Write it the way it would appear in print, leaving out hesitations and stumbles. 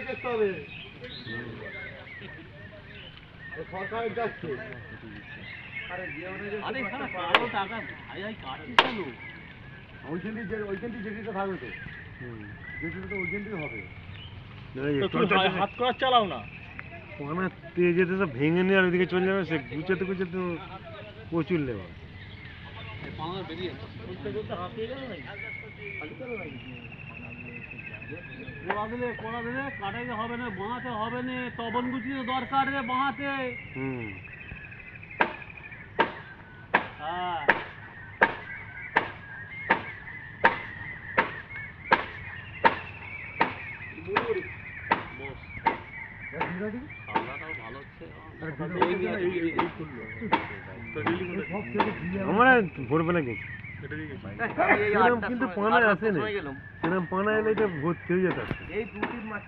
দেখতে হবে সরকারের যাচ্ছে ওইখানটি যেটিটা থাকবে তো যেটিটা তো ওইখানটি হবে হাত করার চালাও না পানা তেজে তো ভেঙে নিয়ে আর ওইদিকে চলে যাবে সে গুছাতে গুছাতে প্রচুর লেবার কোড়া দিলে কাটাইতে হবে না বাঁহাতে হবে না তবন গুছিয়ে দরকার রে বাঁহাতে হ্যাঁ আমরা ভোরবেলা গেছি কিন্তু পানায় আসে না সেরকম পানা এলে এটা ভর্তি হয়ে যেত এই 2-3 মাস